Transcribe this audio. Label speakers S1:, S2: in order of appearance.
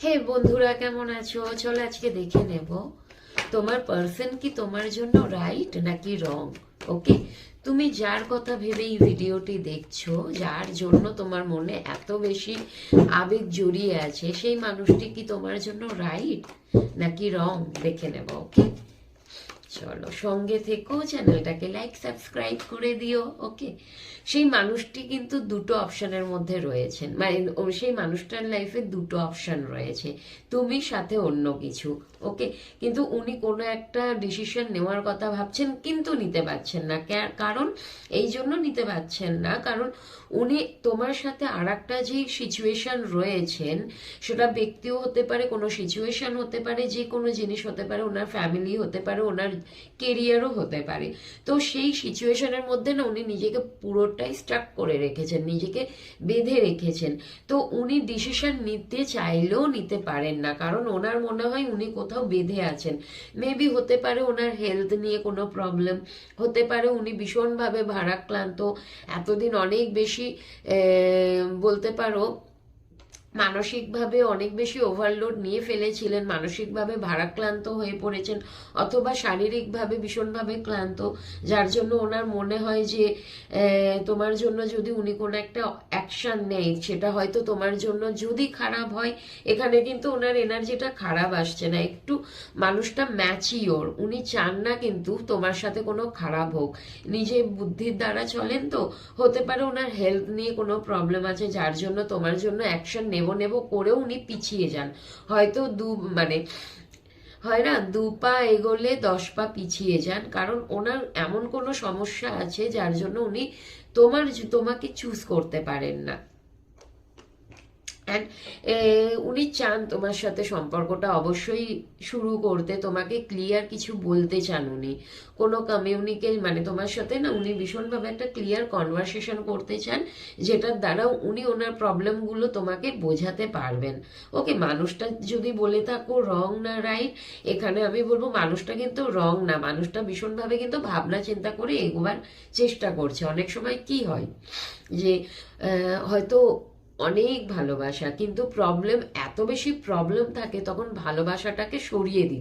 S1: হে বন্ধুরা, কেমন আছো? চলো আজকে দেখে নেব তোমার পার্সন কি তোমার জন্য রাইট নাকি রং। ওকে, তুমি যার কথা ভেবে এই ভিডিওটি দেখছো, যার জন্য তোমার মনে এত বেশি আবেগ জড়িয়ে আছে, সেই মানুষটি কি তোমার জন্য রাইট নাকি রং দেখে নেব। ওকে, চলো সঙ্গে থেকো, চ্যানেলটাকে লাইক সাবস্ক্রাইব করে দিও। ওকে, সেই মানুষটি কিন্তু দুটো অপশনের মধ্যে রয়েছেন, মানে সেই মানুষটার লাইফে দুটো অপশন রয়েছে, তুমি সাথে অন্য কিছু। ওকে, কিন্তু উনি কোনো একটা ডিসিশন নেওয়ার কথা ভাবছেন কিন্তু নিতে পারছেন না। কারণ এই জন্য নিতে পারছেন না, কারণ উনি তোমার সাথে আর একটা যে সিচুয়েশন রয়েছেন, সেটা ব্যক্তিও হতে পারে, কোনো সিচুয়েশন হতে পারে, যে কোনো জিনিস হতে পারে, ওনার ফ্যামিলি হতে পারে, ওনার কেরিয়ারও হতে পারে। তো সেই সিচুয়েশনের মধ্যে না উনি নিজেকে পুরোটাই স্টাক করে রেখেছেন, নিজেকে বেঁধে রেখেছেন। তো উনি ডিসিশন নিতে চাইলেও নিতে পারেন না, কারণ ওনার মনে হয় উনি কোথাও বেঁধে আছেন। মেবি হতে পারে ওনার হেলথ নিয়ে কোনো প্রবলেম, হতে পারে উনি ভীষণভাবে ভারাক্রান্ত, এতদিন অনেক বেশি বলতে পারো মানসিকভাবে অনেক বেশি ওভারলোড নিয়ে ফেলেছিলেন, মানসিকভাবে ভারাক্রান্ত হয়ে পড়েছেন, অথবা শারীরিকভাবে ভীষণভাবে ক্লান্ত, যার জন্য ওনার মনে হয় যে তোমার জন্য যদি উনি কোনো একটা অ্যাকশন নেয়, সেটা হয়তো তোমার জন্য যদি খারাপ হয়। এখানে কিন্তু ওনার এনার্জিটা খারাপ আসছে না, একটু মানুষটা ম্যাচিওর, উনি চান না কিন্তু তোমার সাথে কোনো খারাপ হোক, নিজে বুদ্ধির দ্বারা চলেন। তো হতে পারে ওনার হেলথ নিয়ে কোনো প্রবলেম আছে, যার জন্য তোমার জন্য অ্যাকশন নেব নেব করেও উনি পিছিয়ে যান। হয়তো মানে হয় না, 2 পা এগোলে 10 পা পিছিয়ে যান, কারণ ওনার এমন কোনো সমস্যা আছে যার জন্য উনি তোমাকে চুজ করতে পারেন না। উনি চান তোমার সাথে সম্পর্কটা অবশ্যই শুরু করতে, তোমাকে ক্লিয়ার কিছু বলতে চান উনি, কোনো মানে তোমার সাথে না উনি ভীষণভাবে একটা ক্লিয়ার কনভারসেশন করতে চান, যেটার দ্বারা উনি ওনার প্রবলেমগুলো তোমাকে বোঝাতে পারবেন। ওকে, মানুষটা যদি বলে থাকো রং না রাইট, এখানে আমি বলবো মানুষটা কিন্তু রং না, মানুষটা ভীষণভাবে কিন্তু ভাবনা চিন্তা করে এগোবার চেষ্টা করছে। অনেক সময় কি হয় যে হয়তো অনেক ভালোবাসা, কিন্তু প্রবলেম, এত বেশি প্রবলেম থাকে, তখন ভালোবাসাটাকে সরিয়ে দিতে